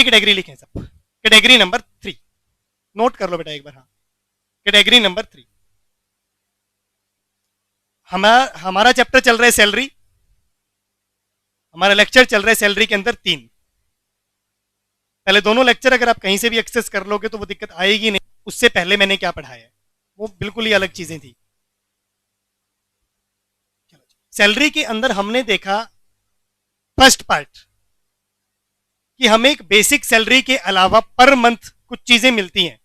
Category लिखें सब। Category number 3 note कर लो बेटा एक बार। हाँ, कैटेगरी नंबर 3 हमारा चैप्टर चल रहा है सैलरी, हमारा लेक्चर चल रहा है सैलरी के अंदर 3। पहले दोनों लेक्चर अगर आप कहीं से भी एक्सेस कर लोगे तो वो दिक्कत आएगी नहीं। उससे पहले मैंने क्या पढ़ाया है वो बिल्कुल ही अलग चीजें थी। सैलरी के अंदर हमने देखा फर्स्ट पार्ट कि हमें एक बेसिक सैलरी के अलावा पर मंथ कुछ चीजें मिलती हैं,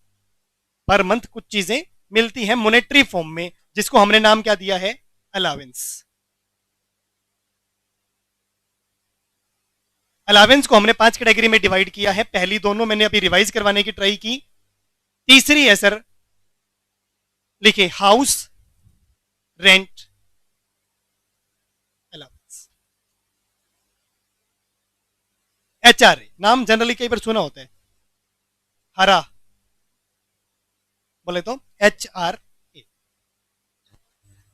पर मंथ कुछ चीजें मिलती हैं मॉनेटरी फॉर्म में, जिसको हमने नाम क्या दिया है, अलावेंस। अलावेंस को हमने 5 कैटेगरी में डिवाइड किया है। पहली दोनों मैंने अभी रिवाइज करवाने की ट्राई की। तीसरी है सर, लिखे हाउस रेंट अलावेंस। HRA नाम जनरली कई बार सुना होता है, हरा बोले तो HRA।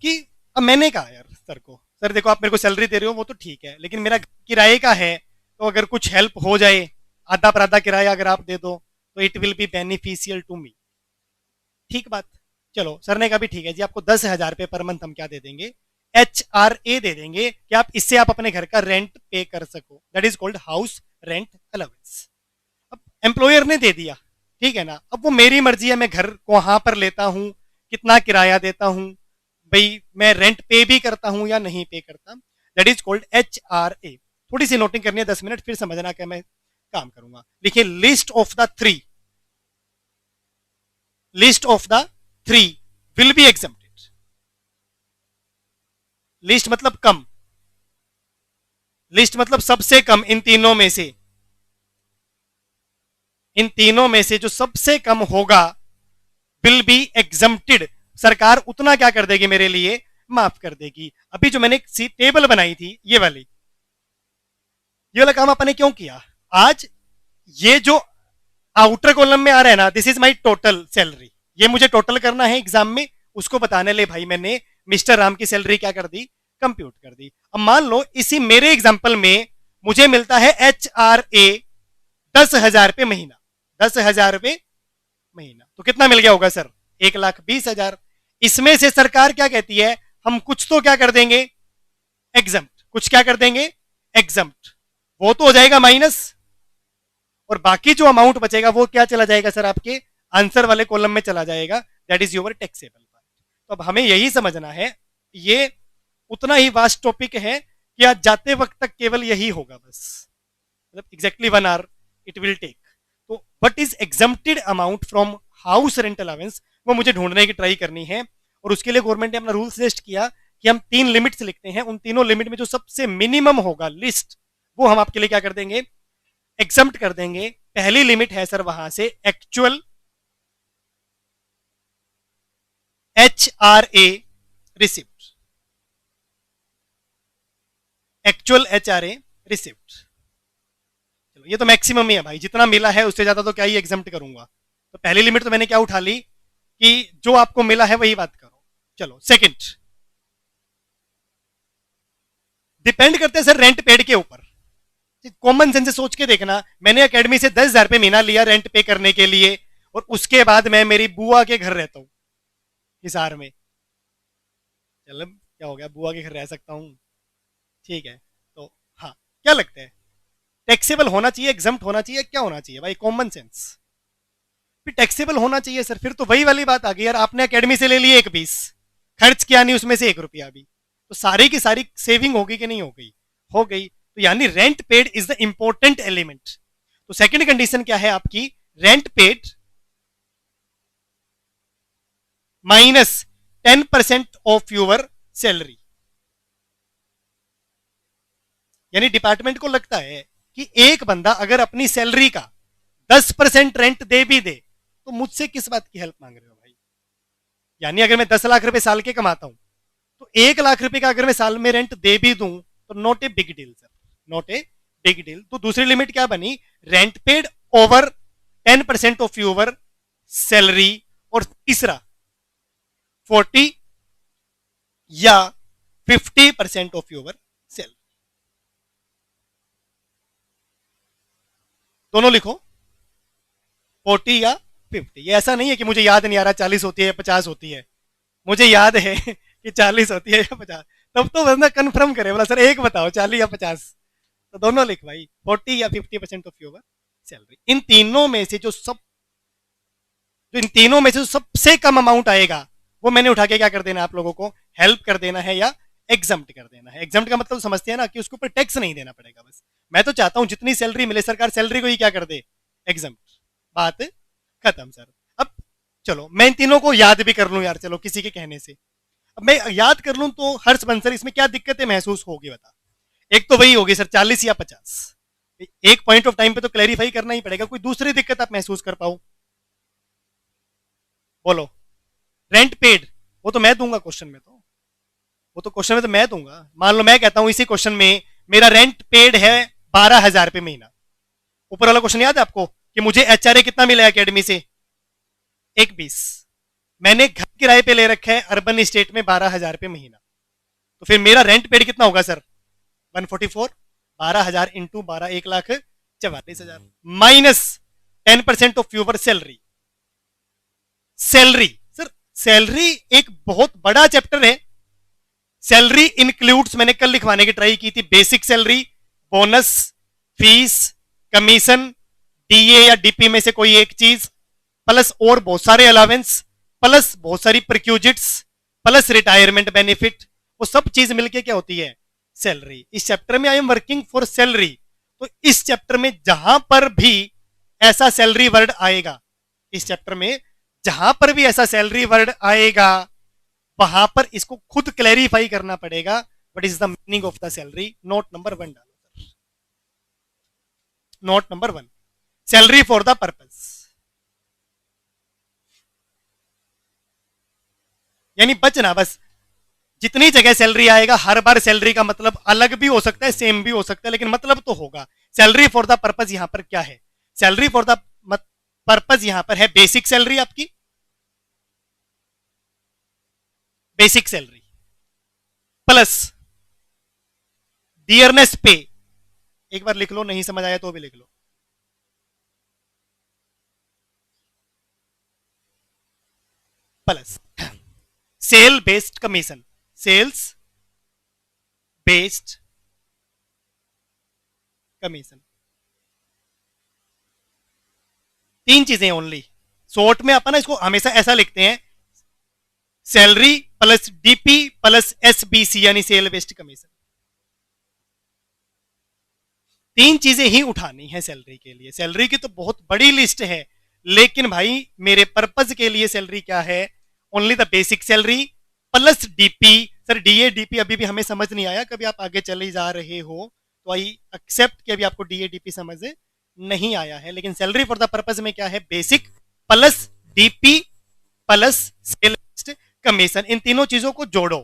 कि अब मैंने कहा यार सर को, सर देखो आप मेरे को सैलरी दे रहे हो वो तो ठीक है, लेकिन मेरा किराए का है, तो अगर कुछ हेल्प हो जाए, आधा पर आधा किराया अगर आप दे दो तो it will be beneficial to me. ठीक बात। चलो सर ने कहा भी ठीक है जी, आपको 10,000 रुपये पर मंथ हम क्या दे देंगे, HRA दे देंगे कि आप इससे आप अपने घर का रेंट पे कर सको। That is called house rent allowance. अब एम्प्लॉयर ने दे दिया, ठीक है ना, अब वो मेरी मर्जी है, मैं घर कहाँ पर लेता हूँ, कितना किराया देता हूँ, भाई मैं रेंट पे भी करता हूँ या नहीं पे करता। That is called HRA। थोड़ी सी नोटिंग करनी है, 10 मिनट फिर समझना क्या मैं काम करूंगा। लिखिए list of the 3, list of the 3 will be exempted. List मतलब कम, लिस्ट मतलब सबसे कम, इन तीनों में से, इन तीनों में से जो सबसे कम होगा विल बी एग्जम्प्टेड। सरकार उतना क्या कर देगी मेरे लिए, माफ कर देगी। अभी जो मैंने टेबल बनाई थी ये वाली, ये वाला काम आपने क्यों किया, आज ये जो आउटर कॉलम में आ रहा है ना, this is my total salary, ये मुझे टोटल करना है एग्जाम में, उसको बताने ले भाई मैंने मिस्टर राम की सैलरी क्या कर दी, कंप्यूट कर दी। अब मान लो इसी मेरे एग्जाम्पल में मुझे मिलता है HRA 10,000 रुपये महीना, 10,000 रुपये महीना, तो कितना मिल गया होगा सर, 1,20,000। इसमें से सरकार क्या कहती है, हम कुछ तो क्या कर देंगे, एग्जम्प्ट, कुछ क्या कर देंगे, एग्जम्प्ट, वो तो हो जाएगा माइनस, और बाकी जो अमाउंट बचेगा वो क्या चला जाएगा सर, आपके आंसर वाले कॉलम में चला जाएगा। That is your taxable part. तो अब हमें यही समझना है, ये उतना ही वास्ट टॉपिक है कि आज जाते वक्त तक केवल यही होगा बस, मतलब exactly 1 hour it will take. तो what is exempted amount from house rent allowance, वो मुझे ढूंढने की ट्राई करनी है। और उसके लिए गवर्नमेंट ने अपना रूल सजेस्ट किया कि हम 3 लिमिट्स लिखते हैं, उन तीनों लिमिट में जो सबसे मिनिमम होगा लिस्ट, वो हम आपके लिए क्या कर देंगे, एग्जम्प्ट कर देंगे। पहली लिमिट है सर वहां से actual HRA receipt, actual HRA receipt. चलो ये तो मैक्सिमम ही है भाई, जितना मिला है उससे ज्यादा तो क्या ही एग्जम्प्ट करूंगा। तो पहली लिमिट तो मैंने क्या उठा ली कि जो आपको मिला है वही बात करो। चलो सेकंड, डिपेंड करते हैं सर रेंट पेड के ऊपर। कॉमन सेंस से सोच के देखना, मैंने एकेडमी से 10,000 रुपये महीना लिया रेंट पे करने के लिए, और उसके बाद मैं मेरी बुआ के घर रहता हूं हिसार में। चलो क्या हो गया, बुआ के घर रह सकता हूं, ठीक है। तो हाँ, क्या लगता है, टैक्सेबल होना चाहिए, एग्जम्प्ट होना चाहिए, क्या होना चाहिए भाई, कॉमन सेंस। फिर टैक्सेबल होना चाहिए सर, फिर तो वही वाली बात आ गई यार, आपने एकेडमी से ले लिए 1 पीस, खर्च किया नहीं उसमें से 1 रुपया भी, तो सारी की सारी सेविंग होगी कि नहीं हो गई, हो गई। तो यानी rent paid is the important element. तो सेकंड कंडीशन क्या है आपकी, rent paid minus 10% of your salary. यानी डिपार्टमेंट को लगता है कि एक बंदा अगर अपनी सैलरी का 10% रेंट दे भी दे तो मुझसे किस बात की हेल्प मांग रहे हो भाई। यानी अगर मैं 10 लाख रुपए साल के कमाता हूं तो 1 लाख रुपए का अगर मैं साल में रेंट दे भी दूं तो not a big deal sir, not a big deal. तो दूसरी लिमिट क्या बनी, rent paid over 10% of your salary. और तीसरा 40 या 50% ऑफ योर सैलरी। दोनों लिखो, 40 या 50। ये ऐसा नहीं है कि मुझे याद नहीं आ रहा 40 होती है या 50 होती है, मुझे याद है कि 40 होती है या 50। तब तो बंदा कंफर्म करे, बोला सर एक बताओ 40 या 50, तो दोनों लिख भाई, 40 या 50% ऑफ योर सैलरी। इन तीनों में से जो सबसे कम अमाउंट आएगा वो मैंने उठा के क्या कर देना, आप लोगों को हेल्प कर देना है या एग्जम्प्ट कर देना है। एग्जम्प्ट का मतलब समझते हैं ना, कि उसके ऊपर टैक्स नहीं देना पड़ेगा। बस मैं तो चाहता हूं जितनी सैलरी मिले सरकार सैलरी को ही क्या कर दे, एग्जम्प्ट, बात खत्म सर। अब चलो मैं इन तीनों को याद भी कर लूं यार, चलो किसी के कहने से। अब मैं याद कर लूं तो हर्ष बंसर इसमें क्या दिक्कतें महसूस होगी बता। एक तो वही होगी सर 40 या 50, एक पॉइंट ऑफ टाइम पे तो क्लैरिफाई करना ही पड़ेगा। कोई दूसरी दिक्कत आप महसूस कर पाओ, बोलो। रेंट पेड वो तो मैं दूंगा क्वेश्चन में, तो वो तो क्वेश्चन में तो मैं दूंगा। मान लो मैं कहता हूं इसी क्वेश्चन में मेरा रेंट पेड है 12,000 रुपये महीना। ऊपर वाला क्वेश्चन याद है आपको कि मुझे एचआरए कितना मिला है अकेडमी से, 1,20। मैंने घर किराए पे ले रखा है अर्बन स्टेट में 12,000 रुपये महीना, तो फिर मेरा रेंट पेड कितना होगा sir, 144। 12,000 into 12, 1,44,000 minus 10% of your salary. Salary sir, salary एक बहुत बड़ा चैप्टर है। सैलरी इंक्लूड्स, मैंने कल लिखवाने की ट्राई की थी, basic salary, bonus, fees, commission, DA या डीपी में से कोई एक चीज, प्लस और बहुत सारे अलावेंस, प्लस बहुत सारी प्रिक्यूजिट्स, प्लस रिटायरमेंट बेनिफिट, वो सब चीज मिलके क्या होती है, सैलरी। इस चैप्टर में I am working for salary, तो इस चैप्टर में जहां पर भी ऐसा सैलरी वर्ड आएगा, इस चैप्टर में जहां पर भी ऐसा सैलरी वर्ड आएगा वहां पर इसको खुद क्लैरिफाई करना पड़ेगा, what is the meaning of the salary. Note number 1 डालो, note number 1, salary for the purpose, यानी बचना बस। जितनी जगह सैलरी आएगा हर बार सैलरी का मतलब अलग भी हो सकता है, सेम भी हो सकता है, लेकिन मतलब तो होगा। सैलरी फॉर द पर्पस यहां पर क्या है, सैलरी फॉर द पर्पस यहां पर है बेसिक सैलरी, आपकी बेसिक सैलरी प्लस डियरनेस पे। एक बार लिख लो, नहीं समझ आया तो भी लिख लो, plus sale based commission, sales based commission. तीन चीजें ओनली। शॉर्ट में अपन इसको हमेशा ऐसा लिखते हैं, salary plus DP plus SBC यानी सेल बेस्ड कमीशन। तीन चीजें ही उठानी है सैलरी के लिए। सैलरी की तो बहुत बड़ी लिस्ट है, लेकिन भाई मेरे पर्पज के लिए सैलरी क्या है, only the basic salary plus DP. Sir DA DP अभी भी हमें समझ नहीं आया, कभी आप आगे चले जा रहे हो तो आई एक्सेप्ट कि अभी आपको डीए डीपी समझ नहीं आया है, लेकिन सैलरी फॉर द पर्पज में क्या है, basic plus DP plus sale based commission. इन तीनों चीजों को जोड़ो।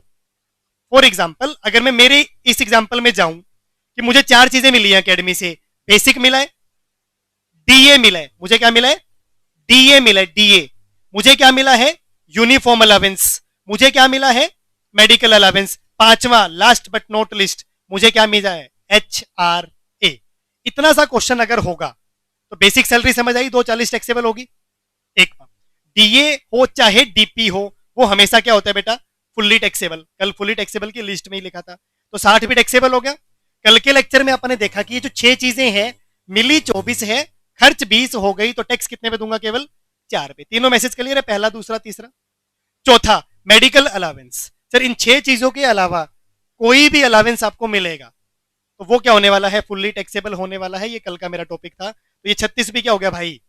फॉर एग्जाम्पल अगर मैं मेरे इस एग्जाम्पल में जाऊं कि मुझे 4 चीजें मिली है अकेडमी से, बेसिक मिला है, डीए मिला है, मुझे क्या मिला है, डीए मिला है, डीए। मुझे क्या मिला है, यूनिफॉर्म अलावेंस, मुझे क्या मिला है, मेडिकल अलावेंस। पांचवा लास्ट बट नॉट लिस्ट, मुझे क्या मिला है, HRA। इतना सा क्वेश्चन अगर होगा तो बेसिक सैलरी समझ आई, 240 टैक्सेबल होगी। एक डीए हो चाहे डीपी हो, वो हमेशा क्या होता है बेटा, फुल्ली टैक्सेबल। कल फुल्ली टैक्सेबल की लिस्ट में ही लिखा था, तो 60 भी टैक्सेबल हो गया। कल के लेक्चर में आपने देखा कि ये जो 6 चीजें हैं, मिली 24 है, खर्च 20 हो गई, तो टैक्स कितने पे दूंगा, केवल 4 पे। तीनों मैसेज क्लियर है, पहला दूसरा तीसरा। चौथा मेडिकल अलावेंस। सर इन 6 चीजों के अलावा कोई भी अलावेंस आपको मिलेगा तो वो क्या होने वाला है, फुल्ली टैक्सेबल होने वाला है। ये कल का मेरा टॉपिक था, तो ये 36 भी क्या हो गया भाई,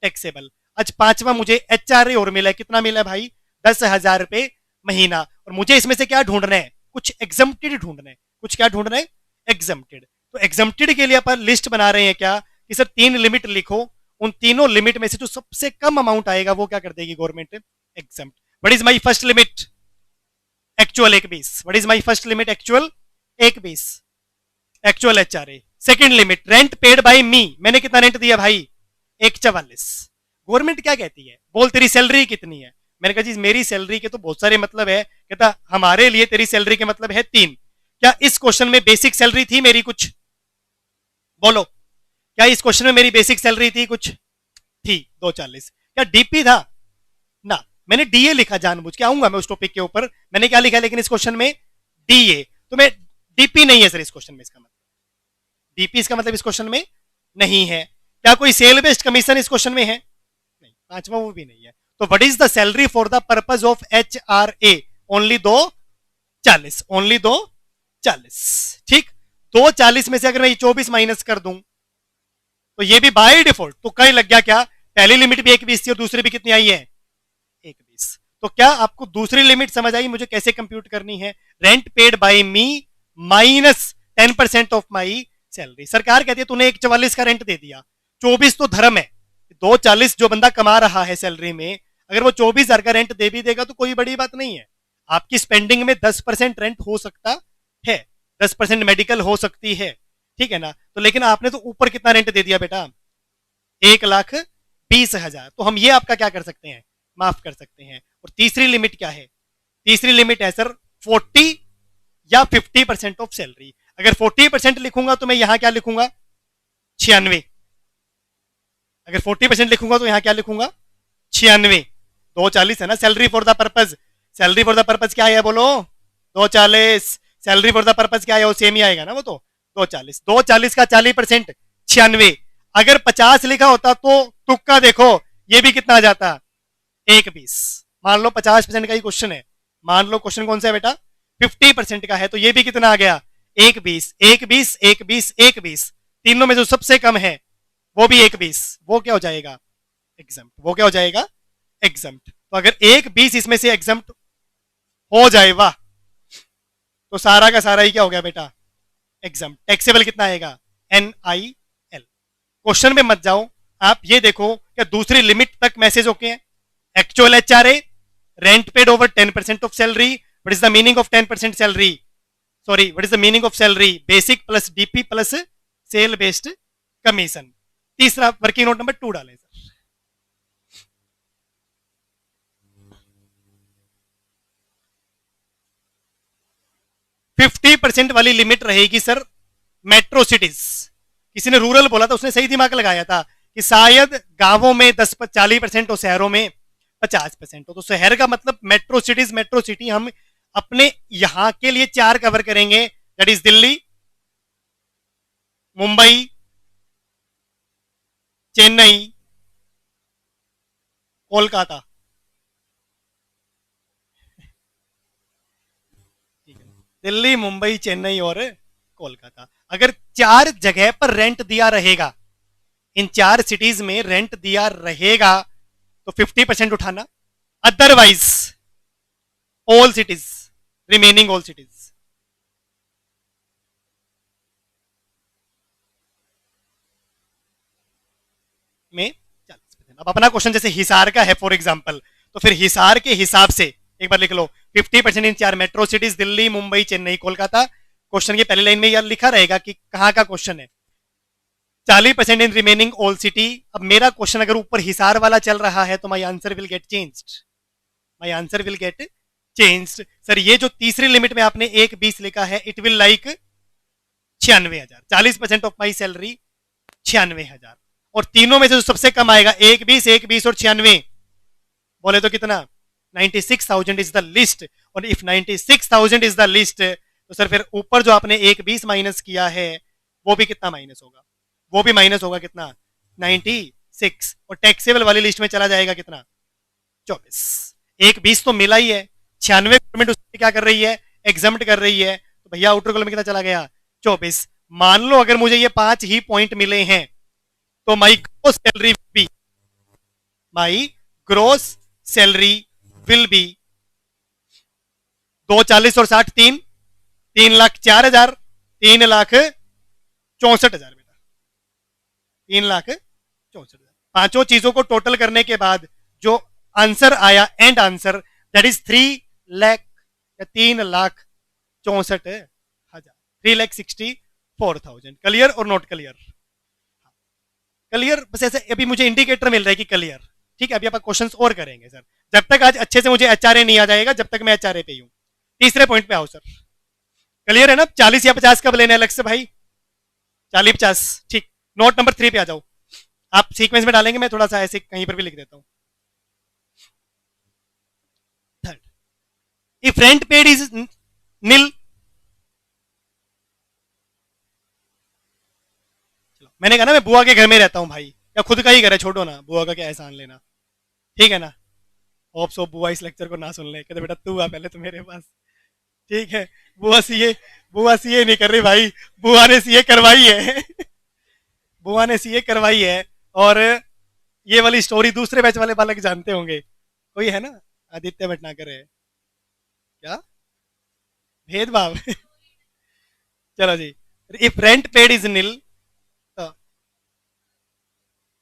टैक्सेबल। आज पांचवा मुझे एचआरए और मिला है, कितना मिला है भाई, 10,000 रुपए महीना। और मुझे इसमें से क्या ढूंढना है, कुछ एग्जम्प्टेड ढूंढना है, कुछ क्या ढूंढना है, एग्जम्प्टेड। तो एग्जम्प्टेड के लिए अपन लिस्ट बना रहे हैं क्या, कि सर 3 लिमिट लिखो, उन तीनों लिमिट में से जो सबसे कम अमाउंट आएगा वो क्या कर देगी government, exempt. What is my first limit, actual 1,20। What is my first limit, actual 1,20, actual HRA. Second limit rent paid by me, मैंने कितना रेंट दिया भाई, 1,44। गवर्नमेंट क्या कहती है, बोल तेरी सैलरी कितनी है। मैंने कहा जी मेरी सैलरी के तो बहुत सारे मतलब है। कहता हमारे लिए तेरी सैलरी के मतलब है 3। क्या इस क्वेश्चन में बेसिक सैलरी थी मेरी कुछ, बोलो। क्या इस क्वेश्चन में मेरी बेसिक सैलरी थी कुछ? थी 240। क्या डीपी था? ना, मैंने डीए लिखा जानबूझ के, आऊंगा मैं उस टॉपिक के ऊपर, मैंने क्या लिखा लेकिन इस क्वेश्चन में डीए, तो मैं डीपी नहीं है सर इस क्वेश्चन में, इसका मतलब डीपी इसका मतलब इस क्वेश्चन में नहीं है। क्या कोई सेल बेस्ड कमीशन इस क्वेश्चन में है? नहीं, पांचवा वो भी नहीं है। तो what is the salary for the purpose of H R A? Only 240, only 240। ठीक, 240 में से अगर मैं 24 माइनस कर दूं तो ये भी बाय डिफॉल्ट तो कहीं लग गया क्या, पहली लिमिट भी 120 थी और दूसरी भी कितनी आई है 120। तो क्या आपको दूसरी लिमिट समझ आई मुझे कैसे कंप्यूट करनी है? Rent paid by me minus 10% of my salary. सरकार कहती है तूने 144 का रेंट दे दिया, 24 तो धर्म है, 240 जो बंदा कमा रहा है सैलरी में, अगर वो 24,000 का रेंट दे भी देगा तो कोई बड़ी बात नहीं है। आपकी स्पेंडिंग में 10% रेंट हो सकता है, 10% मेडिकल हो सकती है, ठीक है ना? तो लेकिन आपने तो ऊपर कितना रेंट दे दिया बेटा, 1,20,000। तो हम ये आपका क्या कर सकते हैं, माफ कर सकते हैं। और तीसरी लिमिट क्या है? तीसरी लिमिट है सर 40 या 50% ऑफ सैलरी। अगर 40% लिखूंगा तो मैं यहां क्या लिखूंगा 96। अगर 40% लिखूंगा तो यहां क्या लिखूंगा 96। 240 है ना salary for the purpose, salary for the purpose क्या है बोलो 240। सैलरी फॉर द पर्पज क्या है वो सेम ही आएगा ना, वो तो 240। 240 का 40% 96। अगर 50 लिखा होता तो तुक्का देखो ये भी कितना आ जाता 120। मान लो 50% का ही क्वेश्चन है, मान लो क्वेश्चन कौन सा है बेटा 50% का है, तो ये भी कितना आ गया 120। 120 120 120, तीनों में जो सबसे कम है वो भी 120, वो क्या हो जाएगा एग्जम्प्ट, वो क्या हो जाएगा एग्जम्प्ट। तो अगर 120 इसमें से एग्जम्प्ट हो जाए वाह, तो सारा का सारा ही क्या हो गया बेटा एग्जम्प्ट। टैक्सेबल कितना आएगा NIL। क्वेश्चन में मत जाओ आप, ये देखो क्या दूसरी लिमिट तक मैसेज ओके है। Actual HRA, rent paid over 10% of salary, what is the meaning of 10% salary, sorry what is the meaning of salary, basic plus DP plus sale based commission. तीसरा वर्किंग नोट नंबर 2 डालें sir. Fifty percent वाली limit रहेगी sir metro cities. किसी ने rural बोला था, उसने सही दिमाग लगाया था कि शायद गांवों में 10-40% और शहरों में 50% हो। तो शहर का मतलब मेट्रो सिटीज, मेट्रो सिटी हम अपने यहां के लिए 4 कवर करेंगे, दैट इज दिल्ली, मुंबई, चेन्नई, कोलकाता। दिल्ली, मुंबई, चेन्नई और कोलकाता। अगर 4 जगह पर रेंट दिया रहेगा, इन 4 सिटीज में रेंट दिया रहेगा तो 50% उठाना, otherwise all cities, remaining all cities में 40%। अब अपना क्वेश्चन जैसे हिसार का है फॉर एग्जांपल, तो फिर हिसार के हिसाब से एक बार लिख लो 50% इन 4 metro cities Delhi, Mumbai, Chennai, Kolkata. Question की पहली लाइन में यह लिखा रहेगा कि कहां का क्वेश्चन है, 40% इन रिमेनिंग ऑल सिटी। अब मेरा क्वेश्चन अगर ऊपर हिसार वाला चल रहा है तो my answer will get changed, my answer will get changed. Sir ये जो तीसरी लिमिट में आपने 120 लिखा है, it will like 96,000। 40% of my salary 96,000, और तीनों में से जो सबसे कम आएगा 120, 120 और 96, बोले तो कितना 96,000 इज द लिस्ट। और इफ 96,000 इज द लिस्ट तो सर फिर ऊपर जो आपने 120 माइनस किया है वो भी कितना माइनस होगा, वो भी माइनस होगा कितना 96, और टैक्सेबल वाली लिस्ट में चला जाएगा कितना 24। 120 तो मिला ही है, 96 गवर्नमेंट उसमें क्या कर रही है एग्जम्प्ट कर रही है, तो भैया आउटर कॉलम में कितना चला गया 24। मान लो अगर मुझे ये 5 ही पॉइंट मिले हैं तो माई ग्रोस सैलरी भी, माई ग्रोस सैलरी विल बी 240 और 60 3,04,000, 3,64,000 बेटा, 3,64,000। पांचों चीजों को टोटल करने के बाद जो आंसर आया एंड आंसर दैट इज 3,00,000 या 3,64,000, 3,64,000। क्लियर और नॉट क्लियर? क्लियर, बस ऐसे अभी मुझे इंडिकेटर मिल रहा है कि क्लियर। ठीक है, अभी आप क्वेश्चंस और करेंगे सर, जब तक आज अच्छे से मुझे HRA नहीं आ जाएगा जब तक मैं HRA पे हूं। तीसरे पॉइंट पे आओ सर, क्लियर है ना? 40 या 50 कब लेने अलग से भाई, 40-50, ठीक। नोट नंबर 3 पे आ जाओ। आप सीक्वेंस में डालेंगे, मैं थोड़ा सा ऐसे कहीं पर भी लिख देता हूं। Third, if rent paid is nil, मैंने कहा ना मैं बुआ के घर में रहता हूं भाई, या खुद का ही घर है, छोड़ो ना, बुआ का क्या एहसान लेना, ठीक है ना। होप सो बुआ इस लेक्चर को ना सुन ले, कहते बेटा तू आ पहले तो मेरे पास, ठीक है। बुआ सीए, बुआ सीए नहीं कर रही भाई, बुआ ने सीए करवाई है बुआ ने सीए करवाई है। और ये वाली स्टोरी दूसरे बैच वाले बालक जानते होंगे, कोई है ना, आदित्य भटनागर है क्या, भेदभाव चलो जी, इफ रेंट पेड इज नील, तो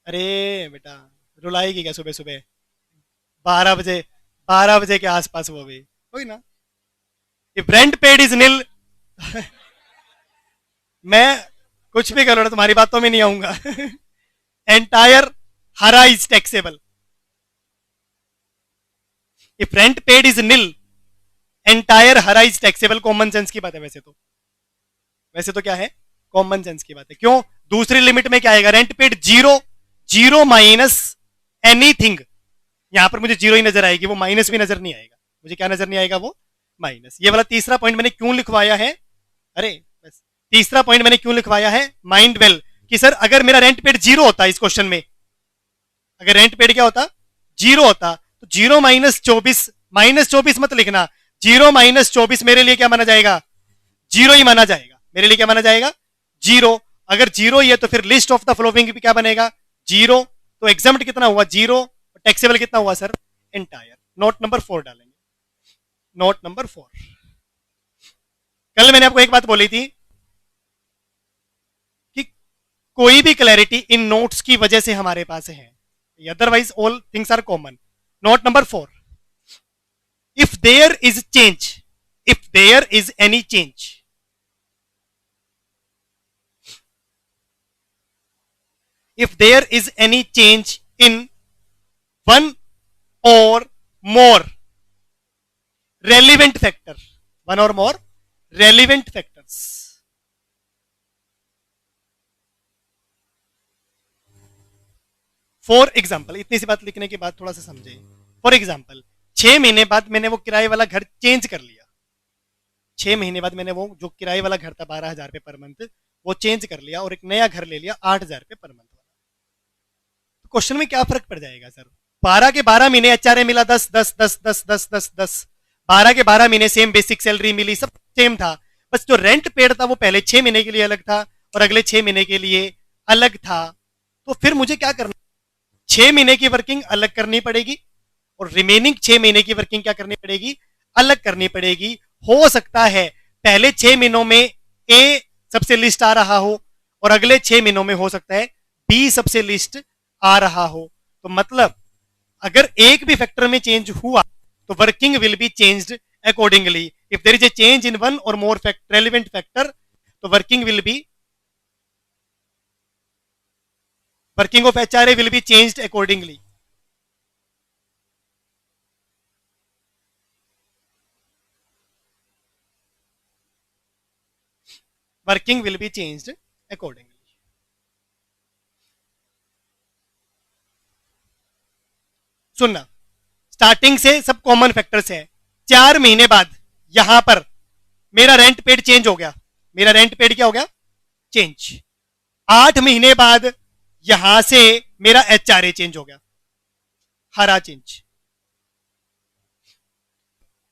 अरे बेटा रुलाएगी क्या सुबह सुबह, 12 बजे, 12 बजे के आसपास वो भी कोई ना। इफ रेंट पेड इज नील मैं कुछ भी करो ना, तुम्हारी बातों में नहीं आऊंगा entire HRA is taxable. If rent paid is nil, entire HRA is taxable. Common sense की बात है वैसे तो, वैसे तो क्या है, कॉमन सेंस की बात है। क्यों, दूसरी लिमिट में क्या आएगा, rent paid zero, zero minus anything, यहां पर मुझे जीरो ही नजर आएगी, वो माइनस भी नजर नहीं आएगा, मुझे क्या नजर नहीं आएगा, वो माइनस। ये वाला तीसरा पॉइंट मैंने क्यों लिखवाया है, अरे बस तीसरा पॉइंट मैंने क्यों लिखवाया है, माइंड वेल, कि सर अगर मेरा रेंट पेड जीरो होता इस क्वेश्चन में, अगर रेंट पेड क्या होता, जीरो होता, तो जीरो माइनस 24, माइनस 24 मत लिखना, जीरो माइनस 24 मेरे लिए क्या माना जाएगा, जीरो ही माना जाएगा, मेरे लिए क्या माना जाएगा, जीरो। अगर जीरो ही है तो फिर लिस्ट ऑफ द फ्लोविंग भी क्या बनेगा, जीरो। तो एग्जाम्प्ट कितना हुआ, जीरो, टैक्सेबल कितना हुआ सर, एंटायर। नोट नंबर 4 डालेंगे, नोट नंबर 4। कल मैंने आपको एक बात बोली थी कि कोई भी क्लैरिटी इन नोट्स की वजह से हमारे पास है, otherwise all things are common. Note number 4, if there is change, if there is any change, if there is any change in one or more relevant factor, one or more relevant factors, for example, इतनी सी बात लिखने के बाद थोड़ा सा समझे। For example 6 महीने बाद मैंने वो किराए वाला घर चेंज कर लिया, 6 महीने बाद मैंने वो जो किराए वाला घर था 12,000 रुपये पर मंथ, वो चेंज कर लिया और एक नया घर ले लिया 8,000 रुपये पर मंथ वाला। तो क्वेश्चन में क्या फर्क पड़ जाएगा सर, 12 के 12 महीने एचआरए मिला 10 10 10 10 10 10 10, 12 के 12 महीने सेम बेसिक सैलरी मिली, सब सेम था, बस जो रेंट पेड था वो पहले 6 महीने के लिए अलग था और अगले 6 महीने के लिए अलग था। तो फिर मुझे क्या करना, 6 महीने की वर्किंग अलग करनी पड़ेगी और रिमेनिंग 6 महीने की वर्किंग क्या करनी पड़ेगी, अलग करनी पड़ेगी। हो सकता है पहले 6 महीनों में ए सबसे लिस्ट आ रहा हो और अगले 6 महीनों में हो सकता है बी सबसे लिस्ट आ रहा हो। तो मतलब अगर एक भी फैक्टर में चेंज हुआ तो working will be changed accordingly. If there is a change in one or more relevant factor, तो working will be, working of HRA will be changed accordingly. Working will be changed accordingly. सुनना, starting से सब common factors है। 4 महीने बाद यहां पर मेरा रेंट पेड चेंज हो गया, मेरा रेंट पेड क्या हो गया, चेंज। 8 महीने बाद यहां से मेरा एचआरए चेंज हो गया, हरा चेंज।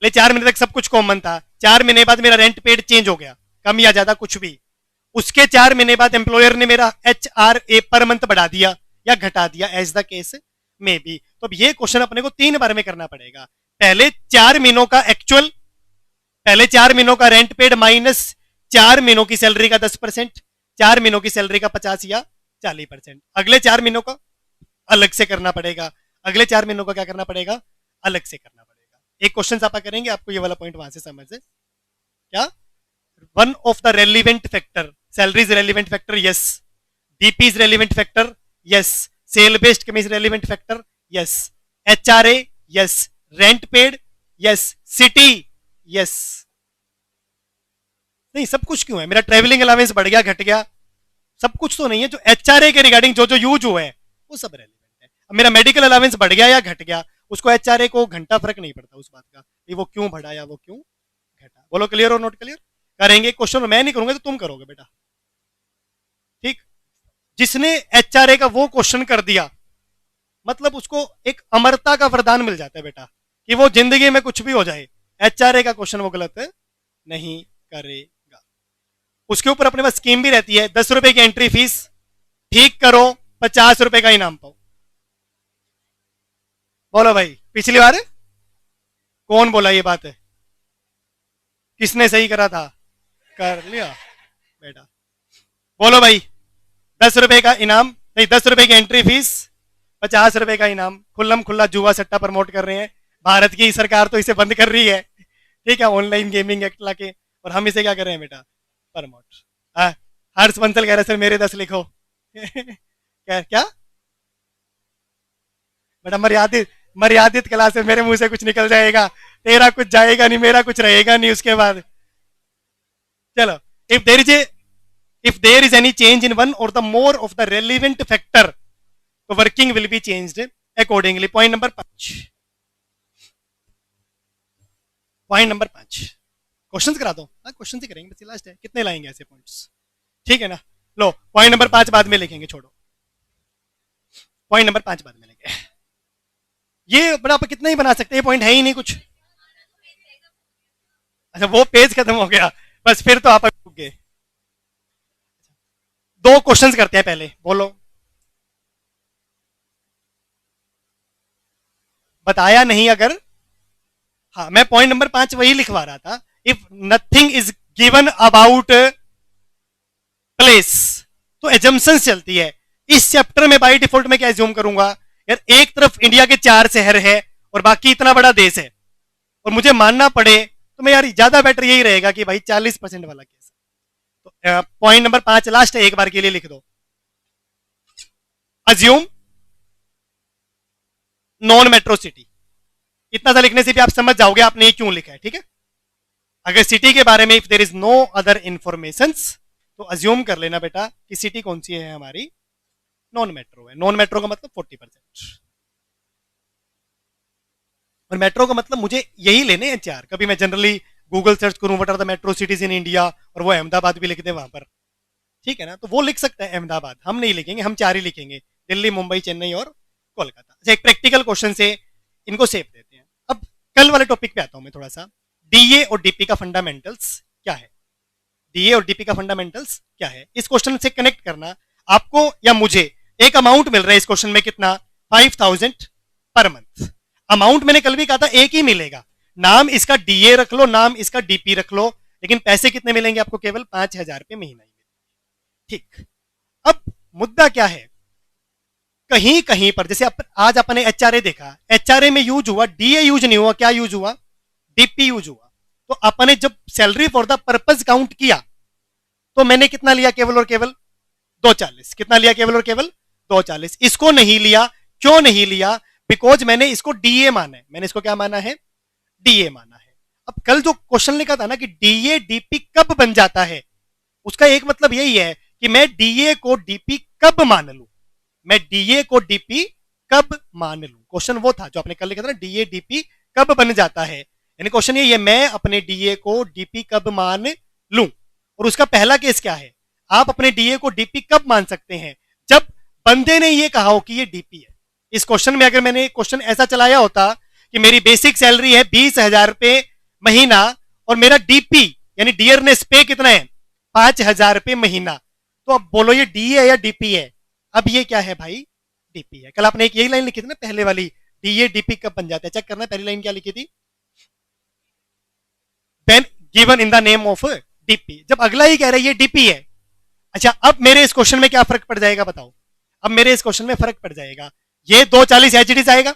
4 महीने तक सब कुछ कॉमन था, 4 महीने बाद मेरा रेंट पेड चेंज हो गया, कम या ज्यादा कुछ भी। उसके 4 महीने बाद एम्प्लॉयर ने मेरा एचआरए पर मंथ बढ़ा दिया या घटा दिया, एज द केस में भी। तो अब ये क्वेश्चन अपने को 3 बार में करना पड़ेगा। पहले 4 महीनों का एक्चुअल, पहले 4 महीनों का रेंट पेड माइनस 4 महीनों की सैलरी का 10%, 4 महीनों की सैलरी का 50 या 40%। अगले 4 महीनों का अलग से करना पड़ेगा, अगले 4 महीनों का क्या करना पड़ेगा, अलग से करना पड़ेगा। एक क्वेश्चन आपा करेंगे, आपको ये वाला पॉइंट वहां से समझ है क्या, one of the relevant factor, salary is relevant factor, yes. DP is relevant factor, yes. Sale based commission relevant factor, yes. HRA, yes. Rent paid, yes. City, yes. नहीं सब कुछ क्यों है, मेरा ट्रेवलिंग अलाउंस बढ़ गया घट गया, सब कुछ तो नहीं है, जो एचआरए के रिगार्डिंग जो जो यूज हुआ है वो सब रेलिवेंट है। अब मेरा मेडिकल अलाउंस बढ़ गया या घट गया, उसको एचआरए को घंटा फर्क नहीं पड़ता उस बात का कि वो क्यों बढ़ा या वो क्यों घटा। बोलो क्लियर और नोट क्लियर? करेंगे क्वेश्चन, मैं नहीं करूंगा तो तुम करोगे बेटा, ठीक? जिसने एचआरए का वो क्वेश्चन कर दिया मतलब उसको एक अमरता का वरदान मिल जाता है बेटा, कि वो जिंदगी में कुछ भी हो जाए एचआरए का क्वेश्चन वो गलत नहीं करेगा। उसके ऊपर अपने पास स्कीम भी रहती है, 10 रुपए की एंट्री फीस, ठीक करो 50 रुपए का इनाम पाओ। बोलो भाई, पिछली बार कौन बोला ये बात है? किसने सही करा था? कर लिया बेटा। बोलो भाई, 10 रुपए का इनाम, नहीं 10 रुपए की एंट्री फीस, 50 रुपए का इनाम, खुल्लम खुल्ला जुआ सट्टा प्रमोट कर रहे हैं। भारत की सरकार तो इसे बंद कर रही है, ठीक है, ऑनलाइन गेमिंग एक्ट लाके, और हम इसे क्या कर रहे हैं बेटा? प्रमोट। हर्ष बंसल कह रहे सर मेरे 10 लिखो। क्या क्या बेटा? मर्यादित मर्यादित क्लास में मेरे मुंह से कुछ निकल जाएगा, तेरा कुछ जाएगा नहीं, मेरा कुछ रहेगा नहीं उसके बाद। चलो, if there is any change in one or the more of the relevant factor, तो working will be changed accordingly. Point number 5, point number 5 questions करा दो। हाँ क्वेश्चन ही करेंगे, बस लास्ट है, कितने लाएंगे ऐसे पॉइंट्स, ठीक है ना? लो पॉइंट नंबर 5 बाद में लिखेंगे, छोड़ो, पॉइंट नंबर 5 बाद में लिखेंगे। ये बड़ा आप कितना ही बना सकते हैं, पॉइंट है ही नहीं कुछ। अच्छा वो पेज खत्म हो गया, बस फिर तो आप रुक गए। 2 क्वेश्चंस करते हैं पहले, बोलो। बताया नहीं अगर? हाँ मैं पॉइंट नंबर 5 वही लिखवा रहा था। If nothing is given about place, तो एजम्पशंस चलती है। इस चैप्टर में बाय डिफॉल्ट में क्या एज्यूम करूंगा यार, एक तरफ इंडिया के 4 शहर है और बाकी इतना बड़ा देश है, और मुझे मानना पड़े तो मैं यार ज्यादा बेटर यही रहेगा कि भाई 40% वाला केस। तो पॉइंट नंबर 5 लास्ट है, एक बार के लिए लिख दो। अज्यूम नॉन मेट्रो सिटी, इतना सा लिखने से भी आप समझ जाओगे आपने ये क्यों लिखा है, ठीक है? अगर सिटी के बारे में if there is no other information तो अज्यूम कर लेना बेटा कि सिटी कौन सी है हमारी, नॉन मेट्रो है। नॉन मेट्रो का मतलब 40%, और मेट्रो का मतलब मुझे यही लेने हैं 4। कभी मैं जनरली गूगल सर्च करूं what are the metro cities in India, और वो अहमदाबाद भी लिख दे वहां पर, ठीक है ना? तो वो लिख सकता है अहमदाबाद, हम नहीं लिखेंगे, हम 4 ही लिखेंगे, दिल्ली, मुंबई, चेन्नई और कोलकाता। अच्छा एक प्रैक्टिकल क्वेश्चन से इनको सेव देते हैं। अब कल वाले टॉपिक पे आता हूं मैं थोड़ा सा, डीए और डीपी का फंडामेंटल्स क्या है, डीए और डीपी का फंडामेंटल्स क्या है, इस क्वेश्चन से कनेक्ट करना। आपको या मुझे एक अमाउंट मिल रहा है इस क्वेश्चन में, कितना? 5000 पर मंथ। अमाउंट मैंने कल भी कहा था एक ही मिलेगा, नाम इसका डीए रख लो, नाम इसका डीपी रख लो, लेकिन पैसे कितने मिलेंगे आपको? केवल 5000 रुपये महीना ही, ठीक? अब मुद्दा क्या है, कहीं कहीं पर जैसे आज अपने एचआरए देखा, एचआरए में यूज हुआ, डीए यूज नहीं हुआ, क्या यूज हुआ? डीपी यूज हुआ। तो अपने जब salary for the purpose count किया तो मैंने कितना लिया? केवल और केवल 240। कितना लिया? केवल और केवल 240। इसको नहीं लिया, क्यों नहीं लिया? बिकॉज मैंने इसको डीए माना है। मैंने इसको क्या माना है? डीए माना है। अब कल जो क्वेश्चन लिखा था ना कि डीए डीपी कब बन जाता है, उसका एक मतलब यही है कि मैं डीए को डीपी कब मान लूं, मैं डीए को डीपी कब मान लूं। क्वेश्चन वो था जो आपने कल लिखा था ना, डीए डीपी कब बन जाता है, यानी क्वेश्चन ये है मैं अपने डीए को डीपी कब मान लूं। और उसका पहला केस क्या है, आप अपने डीए को डीपी कब मान सकते हैं? जब बंदे ने ये कहा हो कि ये डीपी है। इस क्वेश्चन में अगर मैंने क्वेश्चन ऐसा चलाया होता कि मेरी बेसिक सैलरी है 20,000 रुपए महीना और मेरा डीपी यानी डियरनेस पे कितना है? 5,000 रुपए महीना, तो अब बोलो ये डी है या डीपी है? अब ये क्या है भाई? डीपी है। कल आपने एक यही लाइन लिखी थी ना पहले वाली, डीए डीपी कब बन जाता है, चेक करना पहली लाइन क्या लिखी थी, then given in the name of DP. जब अगला ही कह रहा है ये डीपी है, अच्छा अब मेरे इस क्वेश्चन में क्या फर्क पड़ जाएगा बताओ? अब मेरे इस क्वेश्चन में फर्क पड़ जाएगा, ये 240 एचडीज आएगा,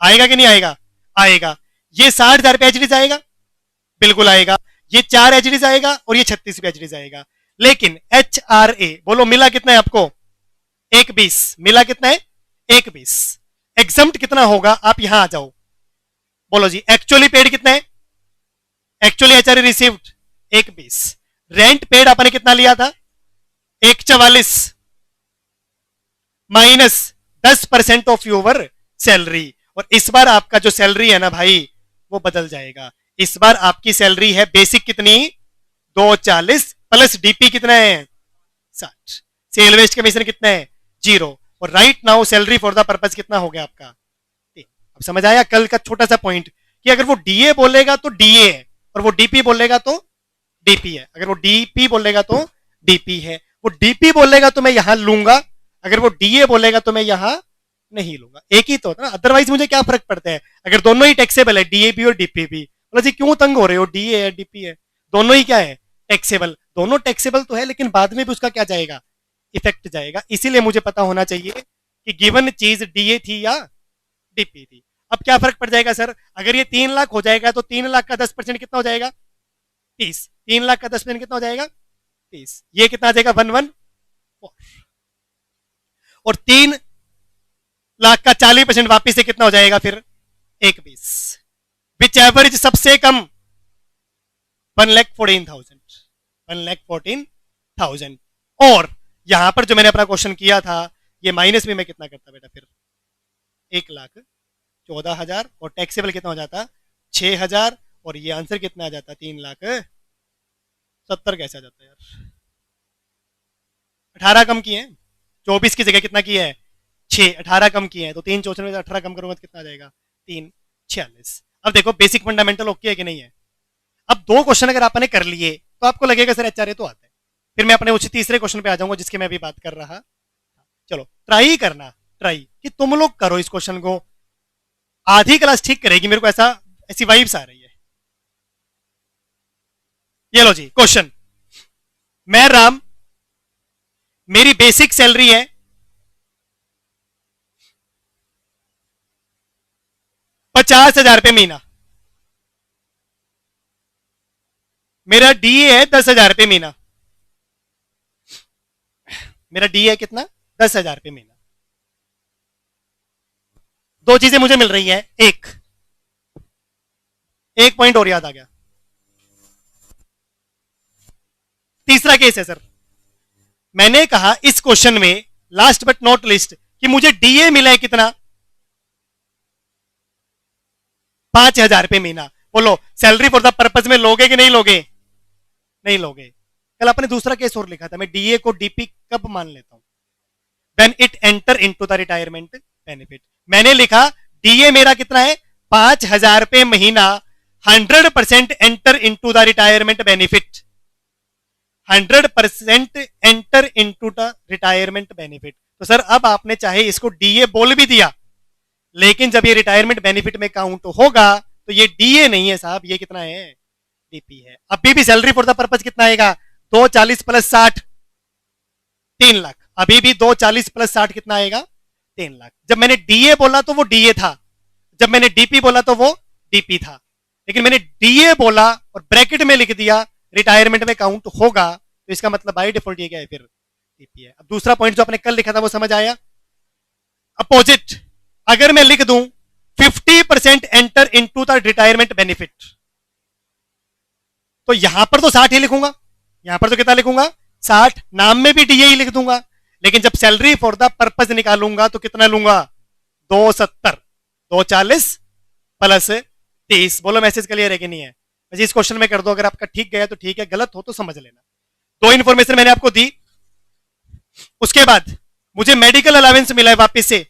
आएगा कि नहीं आएगा? आएगा। ये 60,000 रुपए एचडीज आएगा, बिल्कुल आएगा। ये 4 एचडीज आएगा और ये 36 एचडीज आएगा। लेकिन एच आर ए बोलो मिला कितना है आपको? 120। मिला कितना है? 120। एग्जम्प्ट कितना होगा? आप यहां आ जाओ, बोलो जी एक्चुअली पेड कितना है? Actually HRA received 120। Rent paid आपने कितना लिया था? 144 माइनस 10% ऑफ योर सैलरी। और इस बार आपका जो सैलरी है ना भाई वो बदल जाएगा। इस बार आपकी सैलरी है बेसिक कितनी 240 प्लस डीपी कितना है 60। सेल वेस्ट कमीशन कितना है 0। और right now salary for the purpose कितना हो गया आपका 3। अब समझ आया कल का छोटा सा पॉइंट कि अगर वो डीए बोलेगा तो डीए है और वो डीपी बोलेगा तो डीपी है। अगर वो डीपी बोलेगा तो डीपी है। वो डीपी बोलेगा तो मैं यहां लूंगा, अगर वो डीए बोलेगा तो मैं यहां नहीं लूंगा। एक ही तो होता ना, अदरवाइज मुझे क्या फर्क पड़ता है अगर दोनों ही टैक्सेबल है डीएपी और डीपी भी। बोला जी क्यों तंग हो रहे हो, डीए है डीपी है दोनों ही क्या है टैक्सेबल। दोनों टैक्सेबल तो है लेकिन बाद में भी उसका क्या जाएगा इफेक्ट जाएगा। इसीलिए मुझे पता होना चाहिए कि गिवन चीज डीए थी या डीपी थी। अब क्या फर्क पड़ जाएगा सर, अगर ये 3 लाख हो जाएगा तो 3 लाख का 10% कितना हो जाएगा 30। 3 लाख का 10% कितना हो जाएगा 30। ये कितना आ जाएगा 114। और 3 लाख का 40% वापिस से कितना हो जाएगा फिर 120। विच एवरेज सबसे कम 1,14,000। 1,14,000। और यहां पर जो मैंने अपना क्वेश्चन किया था ये माइनस में मैं कितना करता बेटा फिर 1,14,000 और टैक्सेबल कितना हो जाता 6,000 और ये आंसर कितना आ जाता 3,70,000 कैसे आ जाता यार। 18 कम किए हैं 24 की जगह कितना किया है 6। 18 कम किए हैं तो 3,94 में 18 कम करूंगा तो कितना आ जाएगा 3,46। अब देखो बेसिक फंडामेंटल ओके है कि नहीं है। अब 2 क्वेश्चन अगर आपने कर लिए तो आपको लगेगा सर एचआरए तो आता है। फिर मैं अपने उसी तीसरे क्वेश्चन पे आ जाऊंगा जिसकी मैं अभी बात कर रहा। चलो ट्राई करना, ट्राई कि तुम लोग करो इस क्वेश्चन को। आधी क्लास ठीक करेगी, मेरे को ऐसी वाइब्स आ रही है। ये लो जी क्वेश्चन। मैं राम, मेरी बेसिक सैलरी है 50,000 रुपये महीना, मेरा डीए है 10,000 रुपये महीना। मेरा डीए है कितना 10,000 रुपये महीना। 2 चीजें मुझे मिल रही है। एक पॉइंट और याद आ गया। तीसरा केस है सर, मैंने कहा इस क्वेश्चन में लास्ट बट नॉट लिस्ट कि मुझे डीए मिला है कितना 5,000 रुपये महीना। बोलो सैलरी फॉर द पर्पज में लोगे कि नहीं लोगे, नहीं लोगे। कल आपने दूसरा केस और लिखा था, मैं डीए को डीपी कब मान लेता हूं when it enter into the retirement benefit. मैंने लिखा डीए मेरा कितना है 5,000 रुपये महीना, 100% enter into the retirement benefit. 100% enter into the retirement benefit. तो सर अब आपने चाहे इसको डीए बोल भी दिया लेकिन जब ये रिटायरमेंट बेनिफिट में काउंट होगा तो ये डीए नहीं है साहब, ये कितना है डीपी है। अभी भी सैलरी फॉर द पर्पज कितना आएगा 240 प्लस 60 3 लाख। अभी भी 240 प्लस 60 कितना आएगा 3 लाख। जब मैंने डीए बोला तो वो डीए था, जब मैंने डीपी बोला तो वो डीपी था। लेकिन मैंने डीए बोला और ब्रैकेट में लिख दिया रिटायरमेंट में काउंट होगा तो इसका मतलब बाय डिफॉल्ट ये क्या है फिर डीपी है। अब दूसरा पॉइंट जो आपने कल लिखा था वो समझ आया। अपोजिट अगर मैं लिख दूं 50% enter into the retirement benefit तो यहां पर तो 60 ही लिखूंगा, यहां पर तो कितना लिखूंगा 60, नाम में भी डीए ही लिख दूंगा। लेकिन जब सैलरी फॉर द पर्पज निकालूंगा तो कितना लूंगा 270। 240 प्लस 30। बोलो मैसेज क्लियर है कि नहीं है। वैसे इस क्वेश्चन में कर दो, अगर आपका ठीक गया तो ठीक है, गलत हो तो समझ लेना। 2 इंफॉर्मेशन मैंने आपको दी। उसके बाद मुझे मेडिकल अलाउंस मिला है वापिस से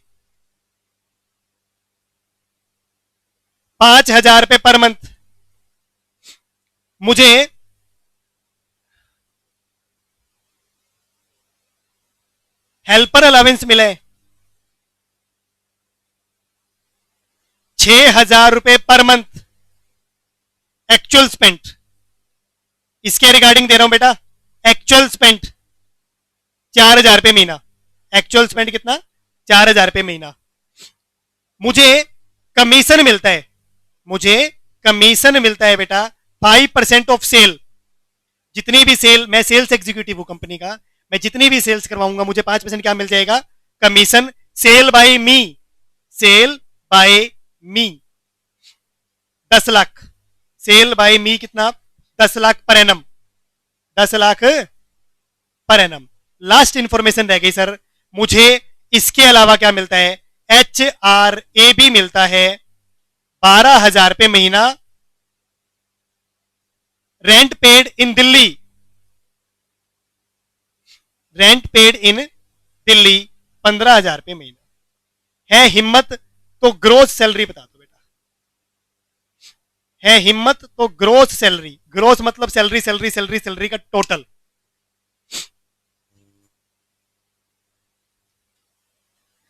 5,000 रुपए पर मंथ। मुझे हेल्पर अलाउंस मिला है 6,000 रुपए पर मंथ एक्चुअल स्पेंट। इसके रिगार्डिंग दे रहा हूं बेटा एक्चुअल स्पेंट 4,000 रुपए महीना। एक्चुअल स्पेंट कितना 4,000 रुपए महीना। मुझे कमीशन मिलता है, मुझे कमीशन मिलता है बेटा 5% ऑफ सेल। जितनी भी सेल, मैं सेल्स एग्जीक्यूटिव हूं कंपनी का, मैं जितनी भी सेल्स करवाऊंगा मुझे 5% क्या मिल जाएगा कमीशन। सेल बाय मी, सेल बाय मी 10 लाख। सेल बाय मी कितना 10 lakh per annum, 10 lakh per annum. Last information रह गई सर, मुझे इसके अलावा क्या मिलता है? HRA भी मिलता है 12,000 रुपये महीना, rent paid in Delhi, rent paid in Delhi 15,000 रुपये महीना। है हिम्मत तो ग्रोस सैलरी बता दो बेटा, है हिम्मत तो ग्रोस सैलरी, ग्रोस मतलब सैलरी सैलरी सैलरी सैलरी का टोटल।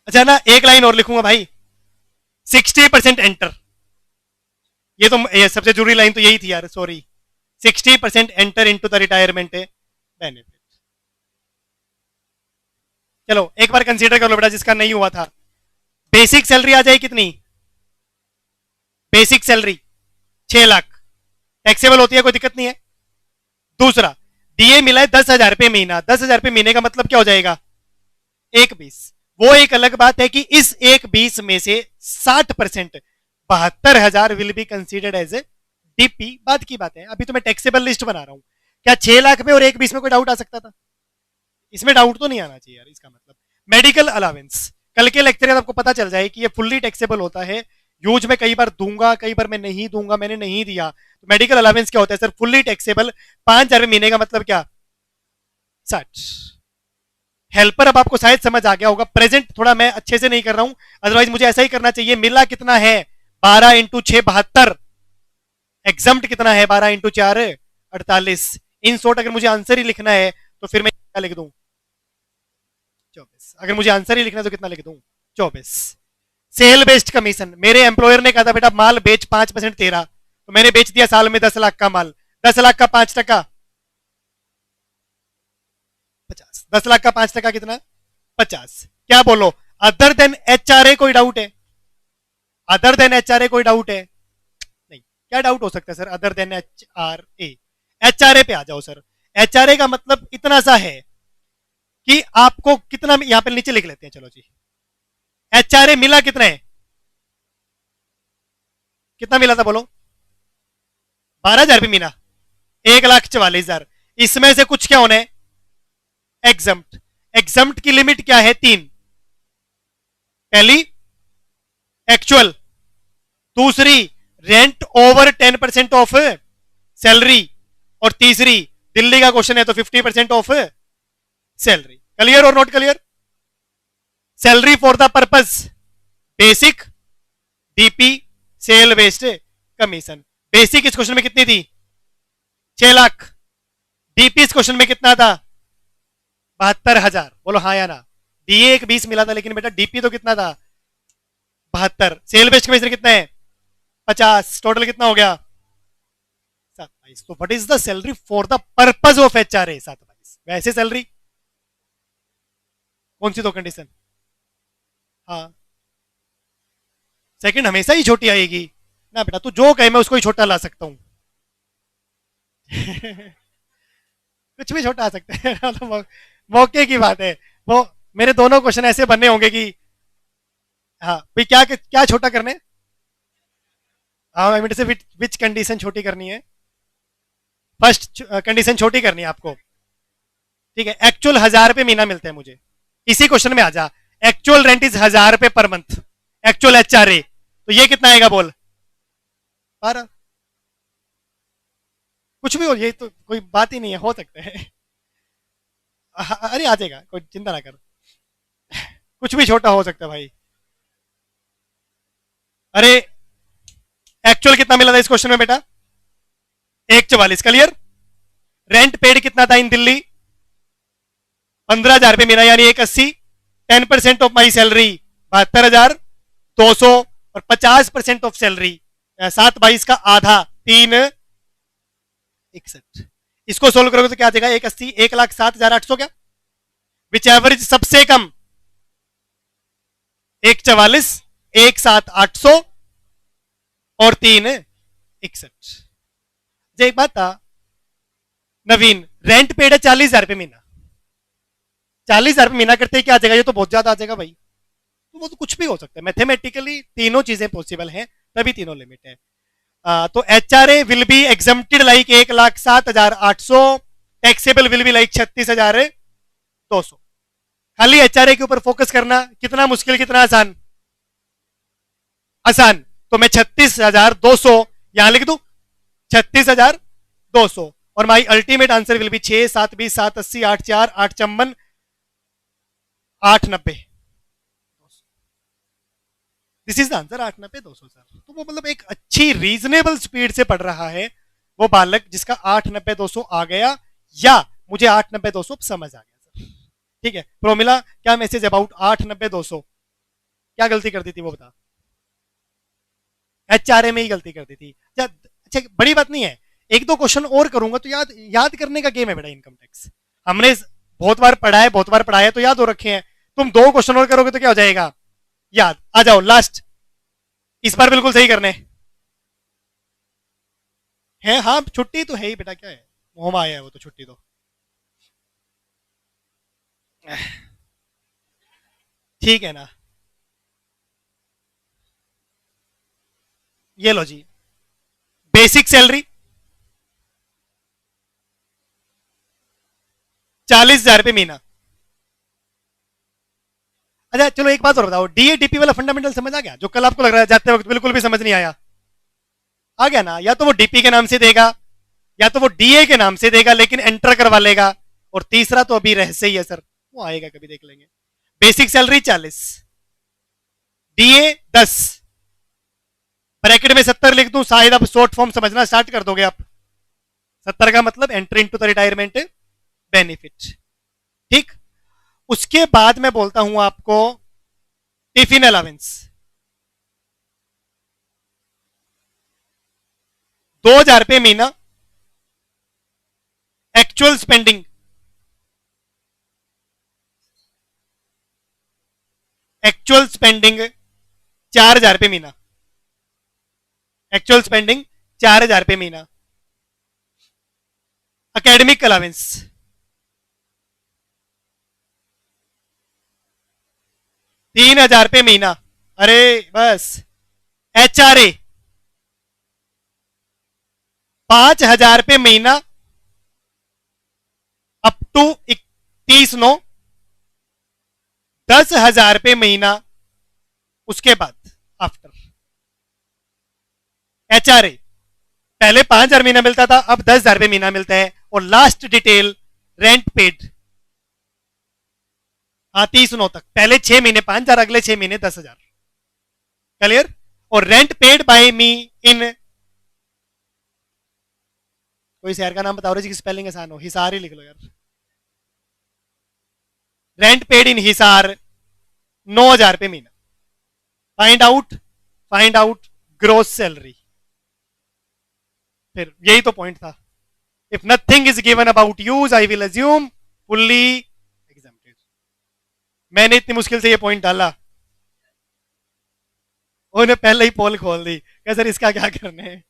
अच्छा ना, एक लाइन और लिखूंगा भाई, 60% एंटर, ये तो ये सबसे जरूरी लाइन तो यही थी यार, sorry. 60% enter into the retirement benefit. चलो एक बार कंसीडर कर लो बेटा, जिसका नहीं हुआ था। बेसिक सैलरी आ जाए कितनी? बेसिक सैलरी 6 लाख, टैक्सेबल होती है, कोई दिक्कत नहीं है। दूसरा, डीए मिला है 10,000 रुपये महीना, 10,000 रुपये महीने का मतलब क्या हो जाएगा? 1/20। वो एक अलग बात है कि इस 1/20 में से 60%, 72,000 will be considered as a DP. बात की बात है, अभी तो मैं टैक्सेबल लिस्ट बना रहा हूं। क्या 6 लाख में और 1/20 में कोई डाउट आ सकता था? इसमें डाउट तो नहीं आना चाहिए यार। इसका मतलब मेडिकल अलावेंस, कल के लेक्चर में आपको पता चल जाए कि ये फुल्ली टैक्सेबल होता है। यूज में कई बार दूंगा, कई बार मैं नहीं दूंगा, मैंने नहीं दिया तो मेडिकल अलावेंस क्या होता है सर? फुल्ली टैक्सेबल 5,000 महीने का मतलब क्या? 60। हेल्पर अब आपको शायद समझ आ गया होगा। प्रेजेंट थोड़ा मैं अच्छे से नहीं कर रहा हूं, अदरवाइज मुझे ऐसा ही करना चाहिए। मिला कितना है? 12 इंटू 6 72। एग्जाम्प्ट कितना है? 12 इंटू 4 48। इन शॉर्ट अगर मुझे आंसर ही लिखना है तो फिर मैं क्या लिख दूं? 24। अगर मुझे आंसर ही लिखना है तो कितना लिख दूं? 24। सेल बेस्ड कमीशन, मेरे एम्प्लॉयर ने कहा था बेटा माल बेच 5% तेरा, तो मैंने बेच दिया साल में 10 लाख का माल। 10 लाख का 5%, 50। 10 लाख का 5% कितना? 50। क्या बोलो? अदर देन HRA कोई डाउट है? अदर देन HRA कोई डाउट है? नहीं। क्या डाउट हो सकता है sir other than HRA? HRA पे आ जाओ सर। HRA का मतलब इतना सा है कि आपको कितना, यहां पे नीचे लिख लेते हैं, चलो जी। HRA मिला कितना है? कितना मिला था बोलो? 12,000 रुपये महीना, 1,44,000। इसमें से कुछ क्या होना है? एग्जम्प्ट। एग्जम्प्ट की लिमिट क्या है? 3। पहली एक्चुअल, दूसरी रेंट ओवर 10% ऑफ सैलरी, और तीसरी दिल्ली का क्वेश्चन है तो 50% ऑफ सैलरी। क्लियर और not clear? Salary for the purpose basic, DP, sale based commission. Basic इस क्वेश्चन में कितनी थी? 6 लाख। डीपी इस क्वेश्चन में कितना था? 72,000। बोलो हाँ या ना? डीए 1/20 मिला था, लेकिन बेटा डीपी तो कितना था? 72। सेल बेस्ड कमीशन कितना है? 50। टोटल कितना हो गया? 27। तो what is the salary for the purpose of HRA? 27। वैसे सैलरी कौन सी दो कंडीशन? हाँ, सेकंड हमेशा ही छोटी आएगी ना बेटा, तू जो कहे मैं उसको ही छोटा ला सकता हूं। कुछ भी छोटा आ सकता है। तो मौके की बात है वो। मेरे दोनों क्वेश्चन ऐसे बनने होंगे कि हाँ भाई, क्या क्या छोटा करने? हाँ, से विच कंडीशन छोटी करनी है? फर्स्ट कंडीशन छोटी करनी है आपको, ठीक है। एक्चुअल 1,000 रुपये महीना मिलते हैं मुझे, इसी क्वेश्चन में आ जा। एक्चुअल रेंट इज 1,000 रुपये पर मंथ, एक्चुअल HRA, तो ये कितना आएगा बोल? 12। कुछ भी हो, ये तो कोई बात ही नहीं है, हो सकता है। अरे आ जाएगा, कोई चिंता ना कर। कुछ भी छोटा हो सकता है भाई। अरे एक्चुअल कितना मिला था इस क्वेश्चन में बेटा? 1,44। क्लियर? रेंट पेड कितना था इन दिल्ली? 15,000 रुपये महीना, यानी 1,80। 10% ऑफ माई सैलरी 72,200, और 50% ऑफ सैलरी 7/22 का आधा 3,61। इसको सोल्व करोगे तो क्या आ जाएगा? 1,80, 1,07,800 क्या? विच एवरेज सबसे कम 1,44, 1,07,800 और 3,61। एक बात था नवीन, रेंट पेड है 40,000 रुपये महीना। 40,000 रुपये महीना करते क्या आ जाएगा? ये तो बहुत ज्यादा आ जाएगा भाई। तो वो तो कुछ भी हो सकता है, मैथमेटिकली तीनों चीजें पॉसिबल हैं, तभी तीनों लिमिट है। तो HRA will be exempted like 1,07,800, taxable will be like 36,000 200। खाली एचआरए के ऊपर फोकस करना, कितना मुश्किल कितना आसान, आसान। तो मैं 36,200 यहां लिख दू, 36,200, और माई ultimate answer will be 6 7 20 7 80 8 4 8 54 890। This is the answer, 890 200 sir. तो वो मतलब एक अच्छी रीजनेबल स्पीड से पढ़ रहा है वो बालक जिसका 890 200 आ गया, या मुझे 890 200 समझ आ गया सर। ठीक है प्रोमिला, क्या मैसेज अबाउट 890 200, क्या गलती कर दी थी वो बता। एचआरए में ही गलती कर दी थी। अच्छा बड़ी बात नहीं है, एक दो क्वेश्चन और करूंगा तो याद याद करने का गेम है बेटा इनकम टैक्स। हमने बहुत बार पढ़ा है, बहुत बार पढ़ाया तो याद हो रखे हैं। तुम दो क्वेश्चन और करोगे तो क्या हो जाएगा याद। आ जाओ लास्ट, इस बार बिल्कुल सही करने हैं। हाँ छुट्टी तो है ही बेटा, क्या है मोहम आया है वो तो, छुट्टी तो ठीक है ना। ये लो जी, बेसिक सैलरी 40,000 रुपये महीना। अच्छा चलो एक बात और बताओ, डीएडीपी वाला फंडामेंटल समझ आ गया जो कल आपको लग रहा है जाते वक्त बिल्कुल भी समझ नहीं आया, आ गया ना। या तो वो डीपी के नाम से देगा, या तो वो डीए के नाम से देगा लेकिन एंटर करवा लेगा, और तीसरा तो अभी रहस्य ही है सर, वो आएगा कभी देख लेंगे। बेसिक सैलरी 40, डीए 10, ब्रैकेट में 70 लिख दूं, शायद अब शॉर्ट फॉर्म समझना स्टार्ट कर दोगे आप। 70 का मतलब entry into the retirement benefit. ठीक, उसके बाद मैं बोलता हूं आपको टिफिन अलावेंस 2,000 रुपये महीना, एक्चुअल स्पेंडिंग एक्चुअल स्पेंडिंग 4,000 रुपये महीना, एक्चुअल स्पेंडिंग 4,000 रुपये महीना। एकेडमिक अलावेंस 3,000 रुपये महीना, अरे बस। एचआरए 5,000 रुपये महीना अप टू 31/9, 10,000 रुपये महीना उसके बाद आफ्टर। एचआरए पहले 5,000 महीना मिलता था, अब 10,000 रुपये महीना मिलता है। और लास्ट डिटेल रेंट पेड, हाँ 30/9 तक, पहले 6 महीने 5,000, अगले 6 महीने 10,000। क्लियर। और रेंट पेड बाय मी इन, कोई शहर का नाम बताओ जिसकी स्पेलिंग आसान हो, हिसार ही लिख लो यार। रेंट पेड इन हिसार 9,000 रुपये महीना। Find out gross salary. फिर यही तो पॉइंट था, if nothing is given about use I will assume fully exempted. मैंने इतनी मुश्किल से ये पॉइंट डाला, उन्होंने पहले ही पोल खोल दी, क्या सर इसका क्या करने है।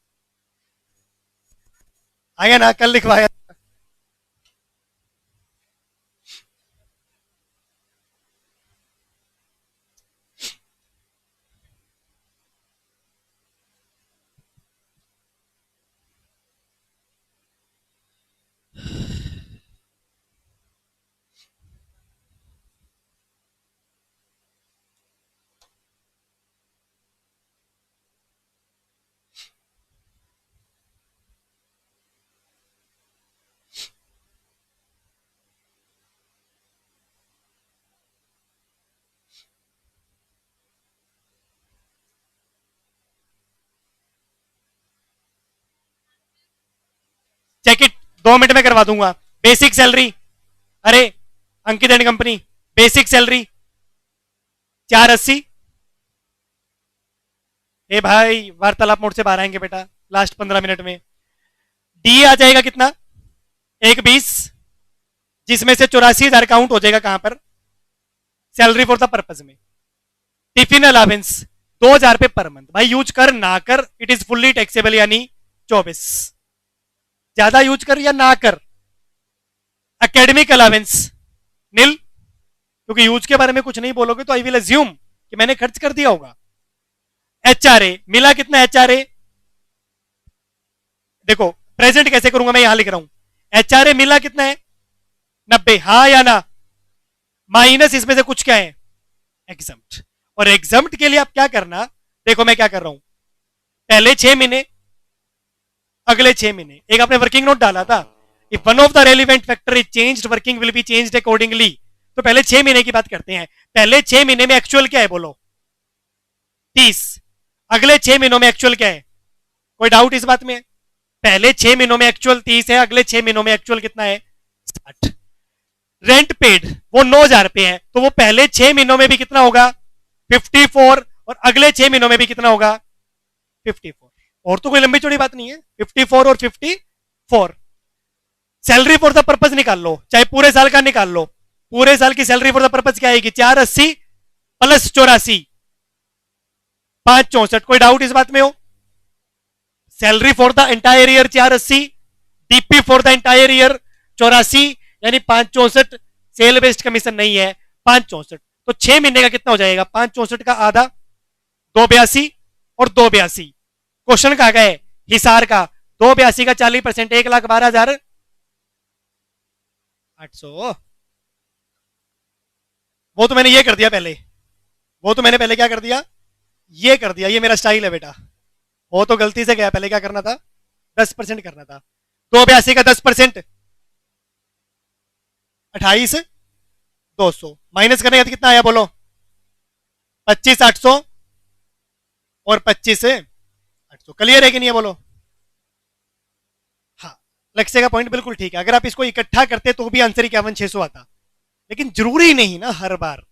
आया ना, कल लिखवाया। चेक इट, 2 मिनट में करवा दूंगा। बेसिक सैलरी, अरे अंकित एंड कंपनी, बेसिक सैलरी 480। ए भाई वार्तालाप मोड से बाहर आएंगे बेटा लास्ट 15 मिनट में। डी आ जाएगा कितना, 120, जिसमें से 84,000 काउंट हो जाएगा कहां पर, सैलरी फॉर द पर्पज में। टिफिन अलावेंस 2,000 रुपये पर मंथ, भाई यूज कर ना कर इट इज फुल्ली टैक्सेबल, यानी 24, ज्यादा यूज कर या ना कर। एकेडमिक अलावेंस नील, क्योंकि यूज के बारे में कुछ नहीं बोलोगे तो आई विल अज्यूम कि मैंने खर्च कर दिया होगा। एचआरए मिला कितना, एचआरए देखो प्रेजेंट कैसे करूंगा मैं, यहां लिख रहा हूं। एचआरए मिला कितना है 90, हाँ या ना, माइनस इसमें से कुछ क्या है, एग्जम्प्ट। और एग्जम्प्ट के लिए आप क्या करना, देखो मैं क्या कर रहा हूं, पहले 6 महीने, अगले 6 महीने। एक आपने वर्किंग नोट डाला था, if one of the relevant factor is changed working will be changed accordingly. तो पहले 6 महीने की बात करते हैं। पहले 6 महीने में एक्चुअल क्या है बोलो, 30। अगले 6 महीनों में एक्चुअल क्या है, कोई डाउट इस बात में? पहले 6 महीनों में एक्चुअल 30 है, अगले 6 महीनों में एक्चुअल कितना है, 60। रेंट पेड वो 9,000 रुपए है, तो वो पहले 6 महीनों में भी कितना होगा, 54, और अगले 6 महीनों में भी कितना होगा, 54। और तो कोई लंबी चौड़ी बात नहीं है, 54 और 54। सैलरी फॉर द पर्पज निकाल लो, चाहे पूरे साल का निकाल लो। पूरे साल की सैलरी फॉर द पर्पज क्या आएगी, 480 प्लस 84, 564। कोई डाउट इस बात में हो? Salary for the entire year 480, DP for the entire year 84, यानी 564। सेल बेस्ड कमीशन नहीं है, 564। तो 6 महीने का कितना हो जाएगा, 564 का आधा 282 और 282। क्वेश्चन कहा गया है हिसार का, 282 का 40%, 1,12,800। वो तो मैंने ये कर दिया पहले, वो तो मैंने पहले क्या कर दिया, ये कर दिया, ये मेरा स्टाइल है बेटा। वो तो गलती से गया, पहले क्या करना था, 10% करना था। 282 का 10%, 28,200। माइनस करने का कितना आया बोलो, 25,800 और 25,800। क्लियर है कि नहीं है बोलो? हाँ, लक्ष्य का पॉइंट बिल्कुल ठीक है। अगर आप इसको इकट्ठा करते तो भी आंसर 51,600 आता, लेकिन जरूरी नहीं ना हर बार,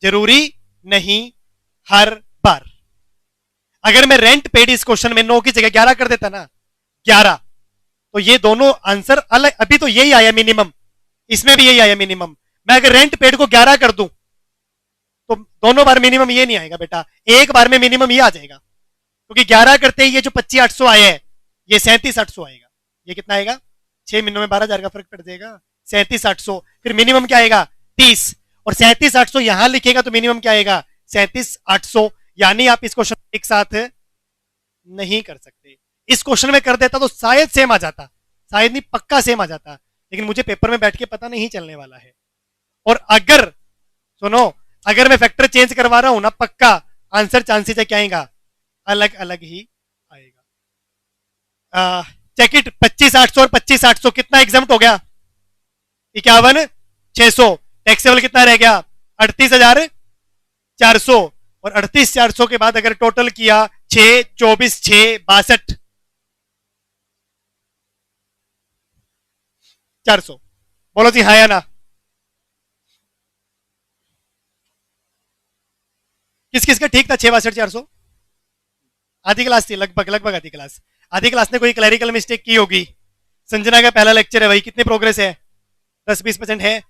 जरूरी नहीं हर बार। अगर मैं रेंट पेड इस क्वेश्चन में 9 की जगह 11 कर देता ना, 11, तो ये दोनों आंसर अलग, अभी तो यही आया मिनिमम, इसमें भी यही आया मिनिमम। मैं अगर रेंट पेड को 11 कर दूं तो दोनों बार मिनिमम ये नहीं आएगा बेटा, एक बार में मिनिमम ये आ जाएगा। क्योंकि 11 करते ही ये जो 25,800 आया है, ये 37,800 आएगा। ये कितना आएगा, 6 महीनों में 12,000 का फर्क पड़ जाएगा, 37,800। फिर मिनिमम क्या आएगा, 30, और 37,800 यहां लिखेगा तो मिनिमम क्या आएगा, 37,800। यानी आप इस क्वेश्चन एक साथ नहीं कर सकते। इस क्वेश्चन में कर देता तो शायद सेम आ जाता, शायद नहीं पक्का सेम आ जाता, लेकिन मुझे पेपर में बैठ के पता नहीं चलने वाला है। और अगर सुनो, अगर मैं फैक्टर चेंज करवा रहा हूं ना, पक्का आंसर चांसेस है क्या आएगा, अलग अलग ही आएगा। चेक इट, 25,800 और 25,800 कितना एग्जाम्प्ट हो गया, 51,600। टैक्सेबल कितना रह गया, 38,400। और 38,400 के बाद अगर टोटल किया 6, 24, 6, 62, 400। बोलो जी हाँ या ना? किस किस का ठीक था, 6, 62, 400? आधी क्लास थी लगभग, लगभग आधी क्लास। आधी क्लास ने कोई क्लैरिकल मिस्टेक की होगी। संजना का पहला लेक्चर है भाई, कितनी प्रोग्रेस है, 10-20% है,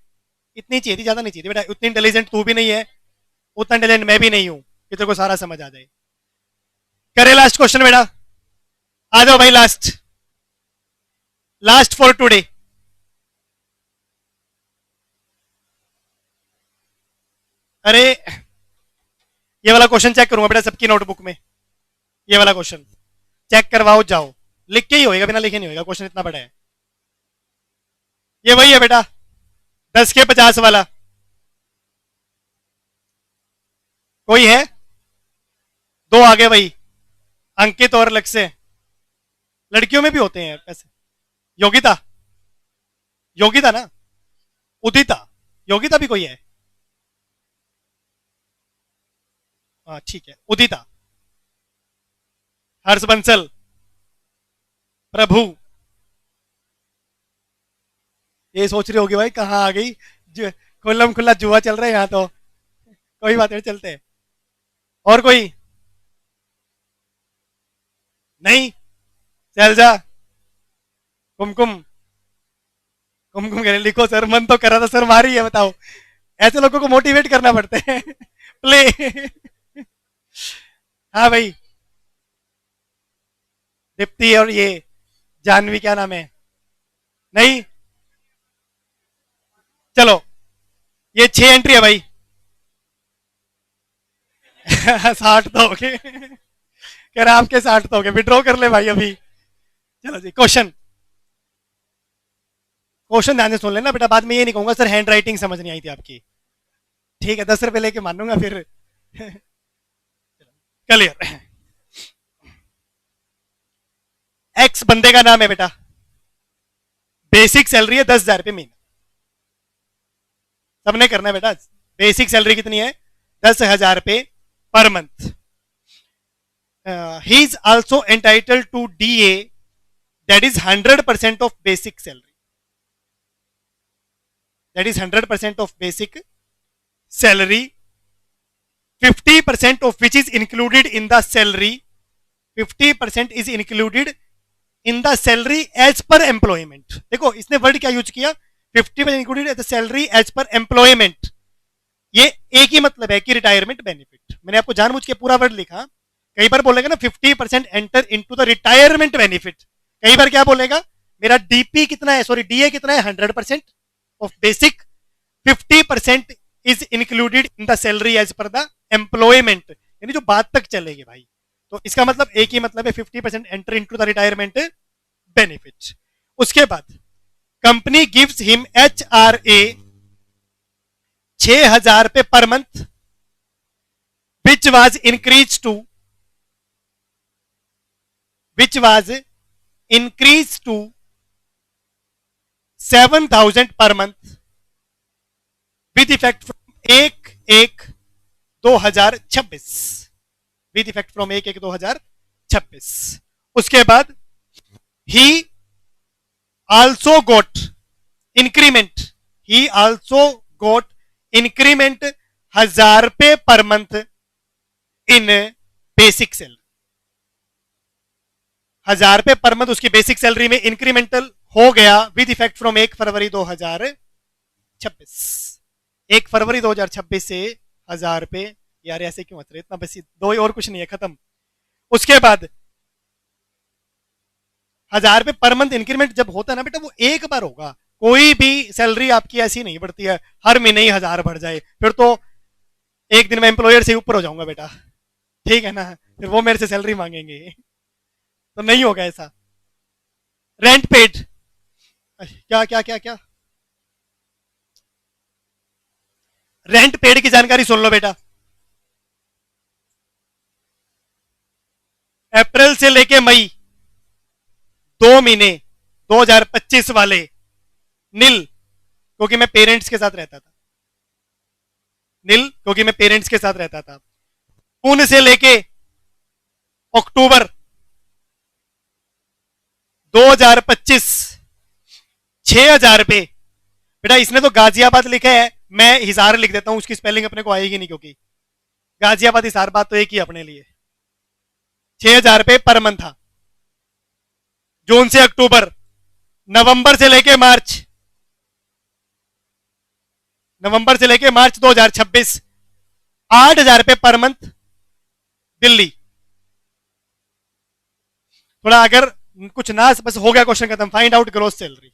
इतनी चाहिए थी, ज्यादा नहीं चाहिए बेटा। उतनी इंटेलिजेंट तू भी नहीं है, उतना इंटेलिजेंट मैं भी नहीं हूं कि तेरे को सारा समझ आ जाए। करे लास्ट क्वेश्चन बेटा, आ जाओ भाई, लास्ट, लास्ट फॉर टुडे। अरे ये वाला क्वेश्चन चेक करूंगा बेटा सबकी नोटबुक में, ये वाला क्वेश्चन चेक करवाओ जाओ, लिख के ही होएगा, बिना लिखे नहीं होएगा, क्वेश्चन इतना बड़ा है। ये वही है बेटा, 10 के 50 वाला। कोई है, दो आगे भाई, अंकित और लक्ष्य। लड़कियों में भी होते हैं ऐसे। योगिता, योगिता ना, उदिता, योगिता भी कोई है, हाँ ठीक है, उदिता, हर्ष बंसल, प्रभु। ये सोच रही होगी भाई कहाँ आ गई, खुल्लम खुल्ला जुआ चल रहा है यहाँ तो। कोई बात नहीं, चलते हैं। और कोई नहीं, शैलजा, कुमकुम, कुमकुम कह रहे लिखो सर, मन तो कर रहा था सर, मारी है, बताओ। ऐसे लोगों को मोटिवेट करना पड़ते हैं। प्ले। हाँ भाई, दीप्ति और ये जानवी, क्या नाम है, नहीं, चलो ये 6 एंट्री है भाई। 60 तो हो गए, कह रहा आपके 60 तो हो गए, विड्रॉ कर ले भाई अभी। चलो जी, क्वेश्चन, क्वेश्चन ध्यान से सुन लेना बेटा, बाद में ये नहीं कहूंगा सर हैंड राइटिंग समझ नहीं आई थी आपकी। ठीक है, 10 रुपए लेके मानूंगा फिर। क्लियर। एक्स बंदे का नाम है बेटा, बेसिक सैलरी है 10,000 रुपये महीना, सबने करना है बेटा। बेसिक सैलरी कितनी है? 10,000 रुपये per month. He is also entitled to DA, that is 100% of basic salary, that is 100% of basic salary, 50% of which is included in the salary, 50% is included in the salary as per employment. देखो इसने word क्या use किया, 50% included as salary as per employment. ये एक ही मतलब है कि retirement benefit. मैंने आपको जानबूझ के पूरा वर्ड लिखा। कई बार बोलेगा ना 50% enter into the retirement benefit, कई बार क्या बोलेगा, मेरा डीपी कितना है, सॉरी डीए कितना है, 100% of basic, 50% is included in the salary as per the employment, यानी जो बात तक चलेगी भाई। तो इसका मतलब एक ही मतलब है, 50% enter into the retirement benefit. उसके बाद कंपनी गिव्स हिम HRA 6,000 रुपए per month, which was increase to 7,000 per month with effect from 1/1/2026, with effect from 1/1/2026। उसके बाद he also got increment, he also got increment 1,000 रुपए per month in basic salary, 1,000 रुपए per month उसकी basic salary में incremental हो गया with effect from 1 फरवरी 2026। 1 फरवरी 2026 से 1,000 रुपए, यार ऐसे क्यों हंस रहे, इतना बस दो ही और कुछ नहीं है, खत्म। उसके बाद 1,000 रुपए पर मंथ इंक्रीमेंट जब होता है ना बेटा, वो एक बार होगा, कोई भी सैलरी आपकी ऐसी नहीं बढ़ती है हर महीने ही 1,000 बढ़ जाए, फिर तो एक दिन मैं एम्प्लॉयर से ऊपर हो जाऊंगा बेटा, ठीक है ना, फिर वो मेरे से सैलरी मांगेंगे, तो नहीं होगा ऐसा। रेंट पेड, क्या क्या क्या क्या, रेंट पेड की जानकारी सुन लो बेटा। अप्रैल से लेके मई 2 महीने 2025 वाले नील, क्योंकि मैं पेरेंट्स के साथ रहता था, नील क्योंकि मैं पेरेंट्स के साथ रहता था। जून से लेके अक्टूबर 2025 6,000 रुपए। बेटा इसने तो गाजियाबाद लिखा है, मैं हिसार लिख देता हूं, उसकी स्पेलिंग अपने को आएगी नहीं, क्योंकि गाजियाबाद हिसार बात तो एक ही अपने लिए। 6,000 रुपए पर मंथ था जून से अक्टूबर। नवंबर से लेके मार्च, नवंबर से लेके मार्च 2026 8,000 रुपए पर मंथ दिल्ली। थोड़ा अगर कुछ ना बस हो गया क्वेश्चन खत्म, फाइंड आउट ग्रोस सैलरी।